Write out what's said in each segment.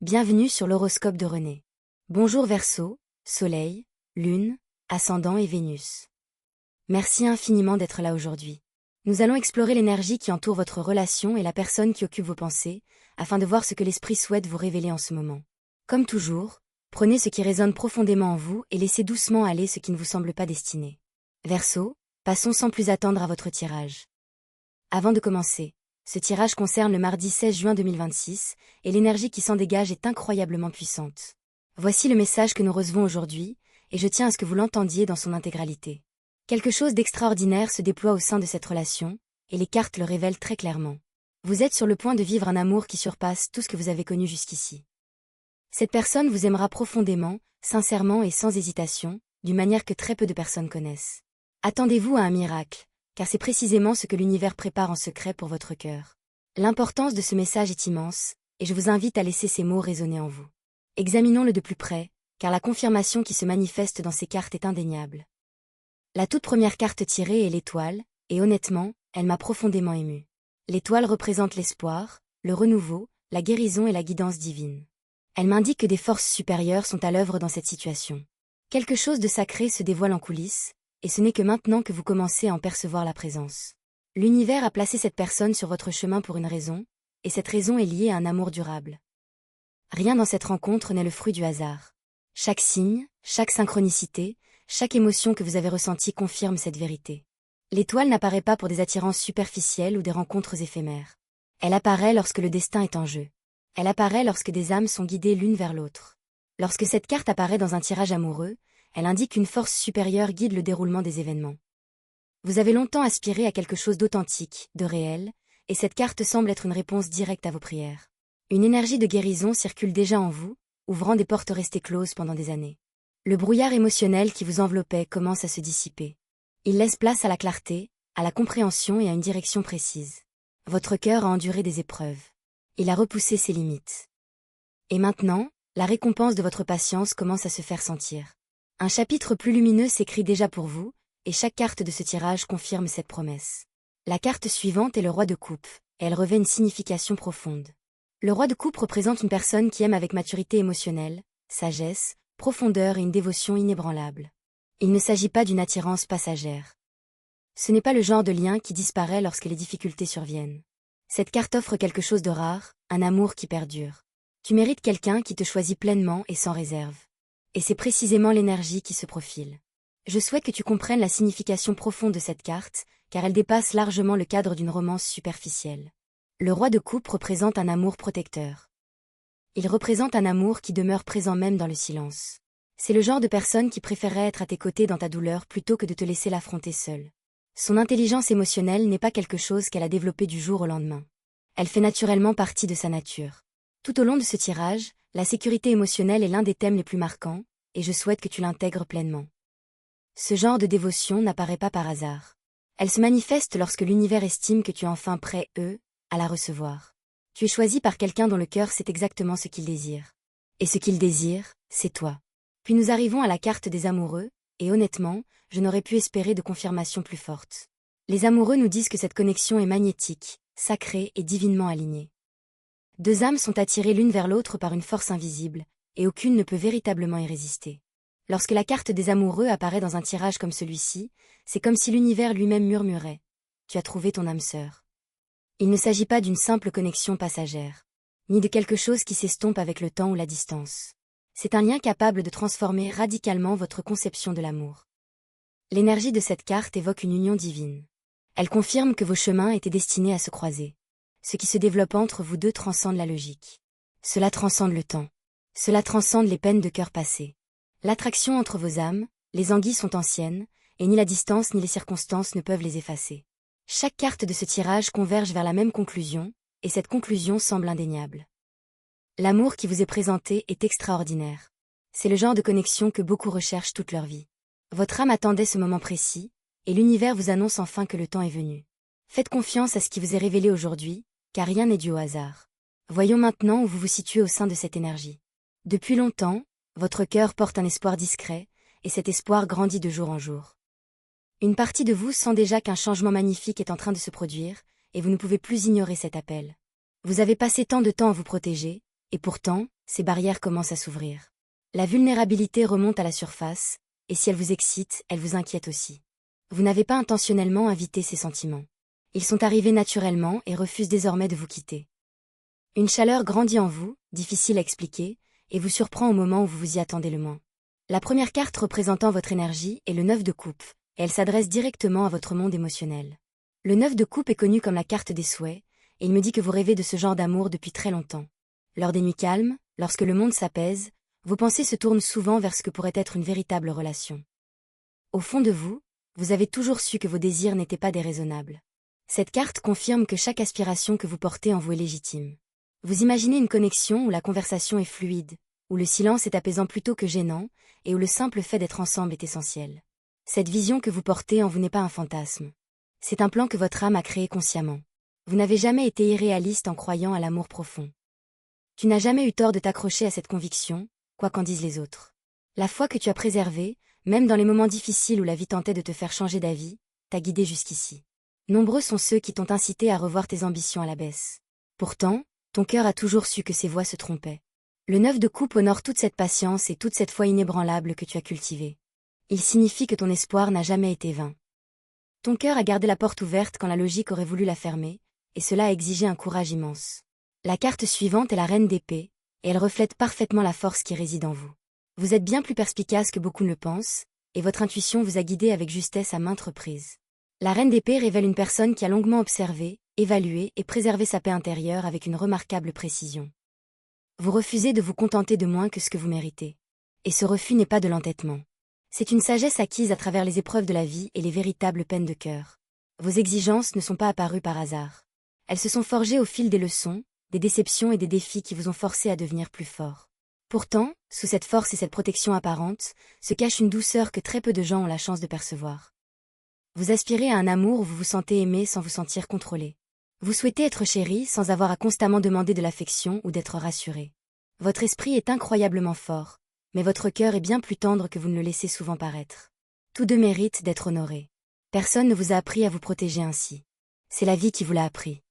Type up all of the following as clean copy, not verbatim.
Bienvenue sur l'horoscope de René. Bonjour Verseau, Soleil, Lune, Ascendant et Vénus. Merci infiniment d'être là aujourd'hui. Nous allons explorer l'énergie qui entoure votre relation et la personne qui occupe vos pensées, afin de voir ce que l'esprit souhaite vous révéler en ce moment. Comme toujours, prenez ce qui résonne profondément en vous et laissez doucement aller ce qui ne vous semble pas destiné. Verseau, passons sans plus attendre à votre tirage. Avant de commencer, ce tirage concerne le mardi 16 juin 2026, et l'énergie qui s'en dégage est incroyablement puissante. Voici le message que nous recevons aujourd'hui, et je tiens à ce que vous l'entendiez dans son intégralité. Quelque chose d'extraordinaire se déploie au sein de cette relation, et les cartes le révèlent très clairement. Vous êtes sur le point de vivre un amour qui surpasse tout ce que vous avez connu jusqu'ici. Cette personne vous aimera profondément, sincèrement et sans hésitation, d'une manière que très peu de personnes connaissent. Attendez-vous à un miracle, car c'est précisément ce que l'univers prépare en secret pour votre cœur. L'importance de ce message est immense, et je vous invite à laisser ces mots résonner en vous. Examinons-le de plus près, car la confirmation qui se manifeste dans ces cartes est indéniable. La toute première carte tirée est l'étoile, et honnêtement, elle m'a profondément émue. L'étoile représente l'espoir, le renouveau, la guérison et la guidance divine. Elle m'indique que des forces supérieures sont à l'œuvre dans cette situation. Quelque chose de sacré se dévoile en coulisses, et ce n'est que maintenant que vous commencez à en percevoir la présence. L'univers a placé cette personne sur votre chemin pour une raison, et cette raison est liée à un amour durable. Rien dans cette rencontre n'est le fruit du hasard. Chaque signe, chaque synchronicité, chaque émotion que vous avez ressentie confirme cette vérité. L'étoile n'apparaît pas pour des attirances superficielles ou des rencontres éphémères. Elle apparaît lorsque le destin est en jeu. Elle apparaît lorsque des âmes sont guidées l'une vers l'autre. Lorsque cette carte apparaît dans un tirage amoureux, elle indique qu'une force supérieure guide le déroulement des événements. Vous avez longtemps aspiré à quelque chose d'authentique, de réel, et cette carte semble être une réponse directe à vos prières. Une énergie de guérison circule déjà en vous, ouvrant des portes restées closes pendant des années. Le brouillard émotionnel qui vous enveloppait commence à se dissiper. Il laisse place à la clarté, à la compréhension et à une direction précise. Votre cœur a enduré des épreuves. Il a repoussé ses limites. Et maintenant, la récompense de votre patience commence à se faire sentir. Un chapitre plus lumineux s'écrit déjà pour vous, et chaque carte de ce tirage confirme cette promesse. La carte suivante est le roi de coupe, et elle revêt une signification profonde. Le roi de coupe représente une personne qui aime avec maturité émotionnelle, sagesse, profondeur et une dévotion inébranlable. Il ne s'agit pas d'une attirance passagère. Ce n'est pas le genre de lien qui disparaît lorsque les difficultés surviennent. Cette carte offre quelque chose de rare, un amour qui perdure. Tu mérites quelqu'un qui te choisit pleinement et sans réserve. Et c'est précisément l'énergie qui se profile. Je souhaite que tu comprennes la signification profonde de cette carte, car elle dépasse largement le cadre d'une romance superficielle. Le roi de coupe représente un amour protecteur. Il représente un amour qui demeure présent même dans le silence. C'est le genre de personne qui préférerait être à tes côtés dans ta douleur plutôt que de te laisser l'affronter seule. Son intelligence émotionnelle n'est pas quelque chose qu'elle a développé du jour au lendemain. Elle fait naturellement partie de sa nature. Tout au long de ce tirage, la sécurité émotionnelle est l'un des thèmes les plus marquants, et je souhaite que tu l'intègres pleinement. Ce genre de dévotion n'apparaît pas par hasard. Elle se manifeste lorsque l'univers estime que tu es enfin prêt, à la recevoir. Tu es choisi par quelqu'un dont le cœur sait exactement ce qu'il désire. Et ce qu'il désire, c'est toi. Puis nous arrivons à la carte des amoureux, et honnêtement, je n'aurais pu espérer de confirmation plus forte. Les amoureux nous disent que cette connexion est magnétique, sacrée et divinement alignée. Deux âmes sont attirées l'une vers l'autre par une force invisible, et aucune ne peut véritablement y résister. Lorsque la carte des amoureux apparaît dans un tirage comme celui-ci, c'est comme si l'univers lui-même murmurait « Tu as trouvé ton âme sœur ». Il ne s'agit pas d'une simple connexion passagère, ni de quelque chose qui s'estompe avec le temps ou la distance. C'est un lien capable de transformer radicalement votre conception de l'amour. L'énergie de cette carte évoque une union divine. Elle confirme que vos chemins étaient destinés à se croiser. Ce qui se développe entre vous deux transcende la logique. Cela transcende le temps. Cela transcende les peines de cœur passées. L'attraction entre vos âmes, les anguilles sont anciennes, et ni la distance ni les circonstances ne peuvent les effacer. Chaque carte de ce tirage converge vers la même conclusion, et cette conclusion semble indéniable. L'amour qui vous est présenté est extraordinaire. C'est le genre de connexion que beaucoup recherchent toute leur vie. Votre âme attendait ce moment précis, et l'univers vous annonce enfin que le temps est venu. Faites confiance à ce qui vous est révélé aujourd'hui, car rien n'est dû au hasard. Voyons maintenant où vous vous situez au sein de cette énergie. Depuis longtemps, votre cœur porte un espoir discret, et cet espoir grandit de jour en jour. Une partie de vous sent déjà qu'un changement magnifique est en train de se produire, et vous ne pouvez plus ignorer cet appel. Vous avez passé tant de temps à vous protéger, et pourtant, ces barrières commencent à s'ouvrir. La vulnérabilité remonte à la surface, et si elle vous excite, elle vous inquiète aussi. Vous n'avez pas intentionnellement invité ces sentiments. Ils sont arrivés naturellement et refusent désormais de vous quitter. Une chaleur grandit en vous, difficile à expliquer, et vous surprend au moment où vous vous y attendez le moins. La première carte représentant votre énergie est le 9 de coupe, et elle s'adresse directement à votre monde émotionnel. Le 9 de coupe est connu comme la carte des souhaits, et il me dit que vous rêvez de ce genre d'amour depuis très longtemps. Lors des nuits calmes, lorsque le monde s'apaise, vos pensées se tournent souvent vers ce que pourrait être une véritable relation. Au fond de vous, vous avez toujours su que vos désirs n'étaient pas déraisonnables. Cette carte confirme que chaque aspiration que vous portez en vous est légitime. Vous imaginez une connexion où la conversation est fluide, où le silence est apaisant plutôt que gênant, et où le simple fait d'être ensemble est essentiel. Cette vision que vous portez en vous n'est pas un fantasme. C'est un plan que votre âme a créé consciemment. Vous n'avez jamais été irréaliste en croyant à l'amour profond. Tu n'as jamais eu tort de t'accrocher à cette conviction, quoi qu'en disent les autres. La foi que tu as préservée, même dans les moments difficiles où la vie tentait de te faire changer d'avis, t'a guidé jusqu'ici. Nombreux sont ceux qui t'ont incité à revoir tes ambitions à la baisse. Pourtant, ton cœur a toujours su que ces voix se trompaient. Le 9 de coupe honore toute cette patience et toute cette foi inébranlable que tu as cultivée. Il signifie que ton espoir n'a jamais été vain. Ton cœur a gardé la porte ouverte quand la logique aurait voulu la fermer, et cela a exigé un courage immense. La carte suivante est la reine d'épée, et elle reflète parfaitement la force qui réside en vous. Vous êtes bien plus perspicace que beaucoup ne le pensent, et votre intuition vous a guidé avec justesse à maintes reprises. La reine d'épée révèle une personne qui a longuement observé, évalué et préservé sa paix intérieure avec une remarquable précision. Vous refusez de vous contenter de moins que ce que vous méritez. Et ce refus n'est pas de l'entêtement. C'est une sagesse acquise à travers les épreuves de la vie et les véritables peines de cœur. Vos exigences ne sont pas apparues par hasard. Elles se sont forgées au fil des leçons, des déceptions et des défis qui vous ont forcé à devenir plus fort. Pourtant, sous cette force et cette protection apparente, se cache une douceur que très peu de gens ont la chance de percevoir. Vous aspirez à un amour où vous vous sentez aimé sans vous sentir contrôlé. Vous souhaitez être chéri sans avoir à constamment demander de l'affection ou d'être rassuré. Votre esprit est incroyablement fort, mais votre cœur est bien plus tendre que vous ne le laissez souvent paraître. Tous deux méritent d'être honorés. Personne ne vous a appris à vous protéger ainsi. C'est la vie qui vous l'a appris.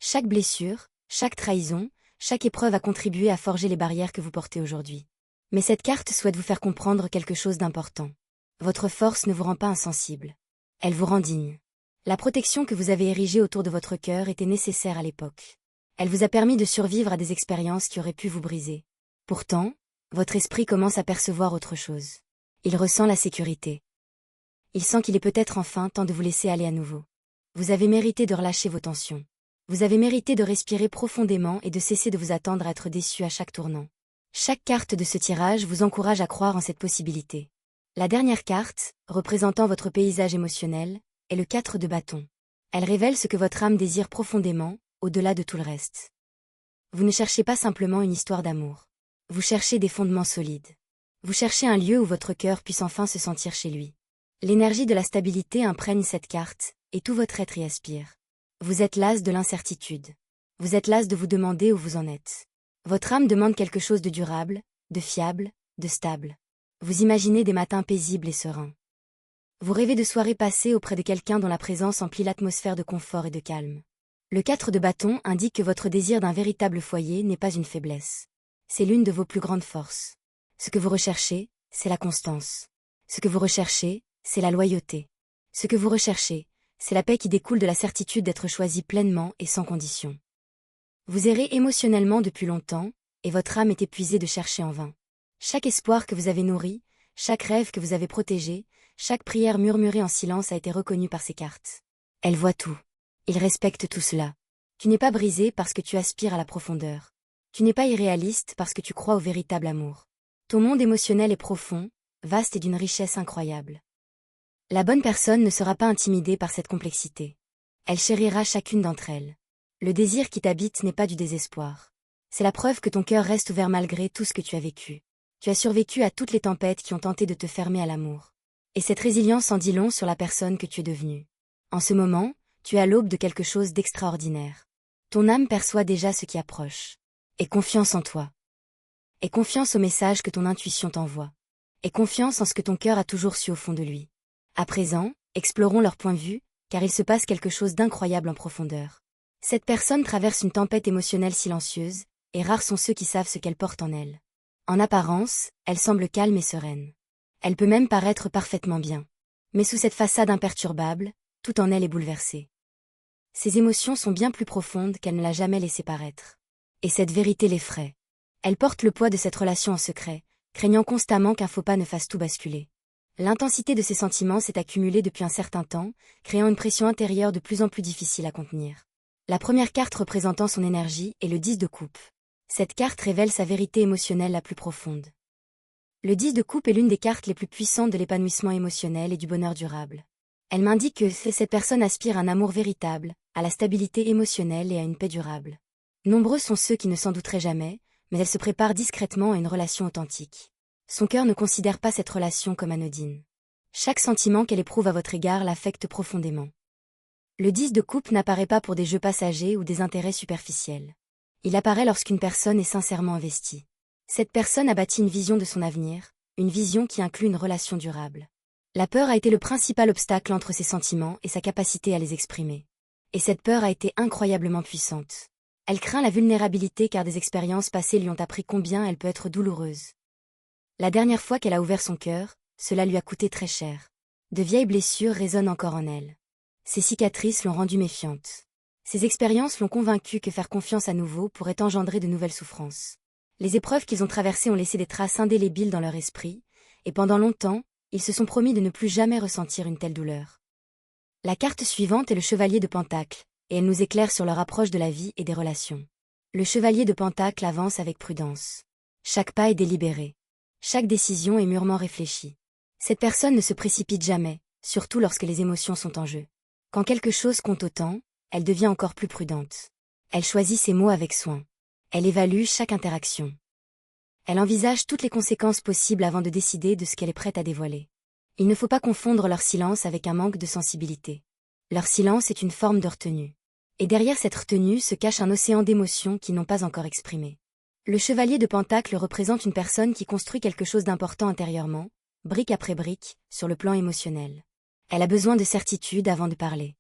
Chaque blessure, chaque trahison, chaque épreuve a contribué à forger les barrières que vous portez aujourd'hui. Mais cette carte souhaite vous faire comprendre quelque chose d'important. Votre force ne vous rend pas insensible. Elle vous rend digne. La protection que vous avez érigée autour de votre cœur était nécessaire à l'époque. Elle vous a permis de survivre à des expériences qui auraient pu vous briser. Pourtant, votre esprit commence à percevoir autre chose. Il ressent la sécurité. Il sent qu'il est peut-être enfin temps de vous laisser aller à nouveau. Vous avez mérité de relâcher vos tensions. Vous avez mérité de respirer profondément et de cesser de vous attendre à être déçu à chaque tournant. Chaque carte de ce tirage vous encourage à croire en cette possibilité. La dernière carte, représentant votre paysage émotionnel, est le 4 de bâton. Elle révèle ce que votre âme désire profondément, au-delà de tout le reste. Vous ne cherchez pas simplement une histoire d'amour. Vous cherchez des fondements solides. Vous cherchez un lieu où votre cœur puisse enfin se sentir chez lui. L'énergie de la stabilité imprègne cette carte, et tout votre être y aspire. Vous êtes l'as de l'incertitude. Vous êtes l'as de vous demander où vous en êtes. Votre âme demande quelque chose de durable, de fiable, de stable. Vous imaginez des matins paisibles et sereins. Vous rêvez de soirées passées auprès de quelqu'un dont la présence emplit l'atmosphère de confort et de calme. Le 4 de bâton indique que votre désir d'un véritable foyer n'est pas une faiblesse. C'est l'une de vos plus grandes forces. Ce que vous recherchez, c'est la constance. Ce que vous recherchez, c'est la loyauté. Ce que vous recherchez, c'est la paix qui découle de la certitude d'être choisi pleinement et sans condition. Vous errez émotionnellement depuis longtemps, et votre âme est épuisée de chercher en vain. Chaque espoir que vous avez nourri, chaque rêve que vous avez protégé, chaque prière murmurée en silence a été reconnue par ces cartes. Elles voient tout. Ils respectent tout cela. Tu n'es pas brisé parce que tu aspires à la profondeur. Tu n'es pas irréaliste parce que tu crois au véritable amour. Ton monde émotionnel est profond, vaste et d'une richesse incroyable. La bonne personne ne sera pas intimidée par cette complexité. Elle chérira chacune d'entre elles. Le désir qui t'habite n'est pas du désespoir. C'est la preuve que ton cœur reste ouvert malgré tout ce que tu as vécu. Tu as survécu à toutes les tempêtes qui ont tenté de te fermer à l'amour. Et cette résilience en dit long sur la personne que tu es devenue. En ce moment, tu es à l'aube de quelque chose d'extraordinaire. Ton âme perçoit déjà ce qui approche. Aie confiance en toi. Aie confiance au message que ton intuition t'envoie. Aie confiance en ce que ton cœur a toujours su au fond de lui. À présent, explorons leur point de vue, car il se passe quelque chose d'incroyable en profondeur. Cette personne traverse une tempête émotionnelle silencieuse, et rares sont ceux qui savent ce qu'elle porte en elle. En apparence, elle semble calme et sereine. Elle peut même paraître parfaitement bien. Mais sous cette façade imperturbable, tout en elle est bouleversé. Ses émotions sont bien plus profondes qu'elle ne l'a jamais laissé paraître. Et cette vérité l'effraie. Elle porte le poids de cette relation en secret, craignant constamment qu'un faux pas ne fasse tout basculer. L'intensité de ses sentiments s'est accumulée depuis un certain temps, créant une pression intérieure de plus en plus difficile à contenir. La première carte représentant son énergie est le 10 de coupe. Cette carte révèle sa vérité émotionnelle la plus profonde. Le 10 de coupe est l'une des cartes les plus puissantes de l'épanouissement émotionnel et du bonheur durable. Elle m'indique que cette personne aspire à un amour véritable, à la stabilité émotionnelle et à une paix durable. Nombreux sont ceux qui ne s'en douteraient jamais, mais elle se prépare discrètement à une relation authentique. Son cœur ne considère pas cette relation comme anodine. Chaque sentiment qu'elle éprouve à votre égard l'affecte profondément. Le 10 de coupe n'apparaît pas pour des jeux passagers ou des intérêts superficiels. Il apparaît lorsqu'une personne est sincèrement investie. Cette personne a bâti une vision de son avenir, une vision qui inclut une relation durable. La peur a été le principal obstacle entre ses sentiments et sa capacité à les exprimer. Et cette peur a été incroyablement puissante. Elle craint la vulnérabilité car des expériences passées lui ont appris combien elle peut être douloureuse. La dernière fois qu'elle a ouvert son cœur, cela lui a coûté très cher. De vieilles blessures résonnent encore en elle. Ses cicatrices l'ont rendue méfiante. Ces expériences l'ont convaincue que faire confiance à nouveau pourrait engendrer de nouvelles souffrances. Les épreuves qu'ils ont traversées ont laissé des traces indélébiles dans leur esprit, et pendant longtemps, ils se sont promis de ne plus jamais ressentir une telle douleur. La carte suivante est le chevalier de Pentacle, et elle nous éclaire sur leur approche de la vie et des relations. Le chevalier de Pentacle avance avec prudence. Chaque pas est délibéré. Chaque décision est mûrement réfléchie. Cette personne ne se précipite jamais, surtout lorsque les émotions sont en jeu. Quand quelque chose compte autant, elle devient encore plus prudente. Elle choisit ses mots avec soin. Elle évalue chaque interaction. Elle envisage toutes les conséquences possibles avant de décider de ce qu'elle est prête à dévoiler. Il ne faut pas confondre leur silence avec un manque de sensibilité. Leur silence est une forme de retenue. Et derrière cette retenue se cache un océan d'émotions qui n'ont pas encore exprimé. Le chevalier de Pentacle représente une personne qui construit quelque chose d'important intérieurement, brique après brique, sur le plan émotionnel. Elle a besoin de certitude avant de parler.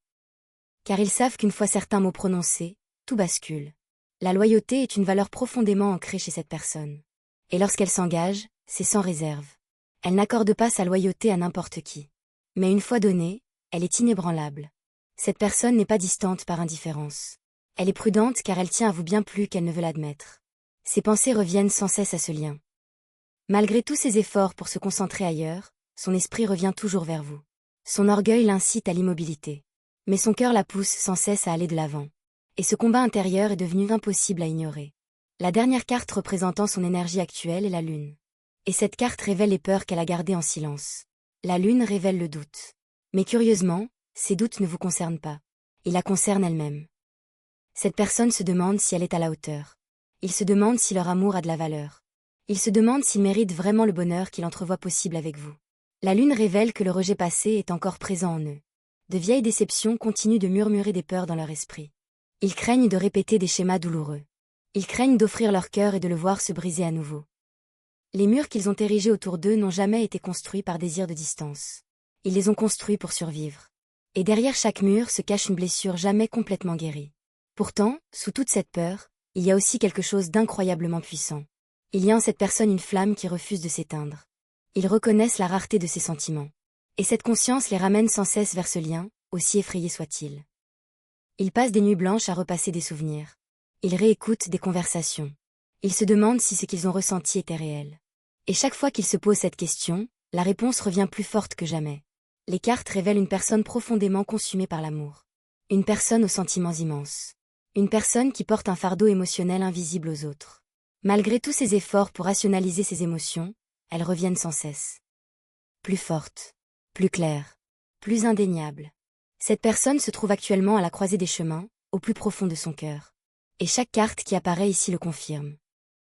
Car ils savent qu'une fois certains mots prononcés, tout bascule. La loyauté est une valeur profondément ancrée chez cette personne. Et lorsqu'elle s'engage, c'est sans réserve. Elle n'accorde pas sa loyauté à n'importe qui. Mais une fois donnée, elle est inébranlable. Cette personne n'est pas distante par indifférence. Elle est prudente car elle tient à vous bien plus qu'elle ne veut l'admettre. Ses pensées reviennent sans cesse à ce lien. Malgré tous ses efforts pour se concentrer ailleurs, son esprit revient toujours vers vous. Son orgueil l'incite à l'immobilité. Mais son cœur la pousse sans cesse à aller de l'avant. Et ce combat intérieur est devenu impossible à ignorer. La dernière carte représentant son énergie actuelle est la lune. Et cette carte révèle les peurs qu'elle a gardées en silence. La lune révèle le doute. Mais curieusement, ces doutes ne vous concernent pas. Ils la concernent elle-même. Cette personne se demande si elle est à la hauteur. Il se demande si leur amour a de la valeur. Il se demande s'il mérite vraiment le bonheur qu'il entrevoit possible avec vous. La lune révèle que le rejet passé est encore présent en eux. De vieilles déceptions continuent de murmurer des peurs dans leur esprit. Ils craignent de répéter des schémas douloureux. Ils craignent d'offrir leur cœur et de le voir se briser à nouveau. Les murs qu'ils ont érigés autour d'eux n'ont jamais été construits par désir de distance. Ils les ont construits pour survivre. Et derrière chaque mur se cache une blessure jamais complètement guérie. Pourtant, sous toute cette peur, il y a aussi quelque chose d'incroyablement puissant. Il y a en cette personne une flamme qui refuse de s'éteindre. Ils reconnaissent la rareté de ses sentiments. Et cette conscience les ramène sans cesse vers ce lien, aussi effrayé soit-il. Ils passent des nuits blanches à repasser des souvenirs. Ils réécoutent des conversations. Ils se demandent si ce qu'ils ont ressenti était réel. Et chaque fois qu'ils se posent cette question, la réponse revient plus forte que jamais. Les cartes révèlent une personne profondément consumée par l'amour. Une personne aux sentiments immenses. Une personne qui porte un fardeau émotionnel invisible aux autres. Malgré tous ses efforts pour rationaliser ses émotions, elles reviennent sans cesse. Plus fortes, plus claires, plus indéniables. Cette personne se trouve actuellement à la croisée des chemins, au plus profond de son cœur. Et chaque carte qui apparaît ici le confirme.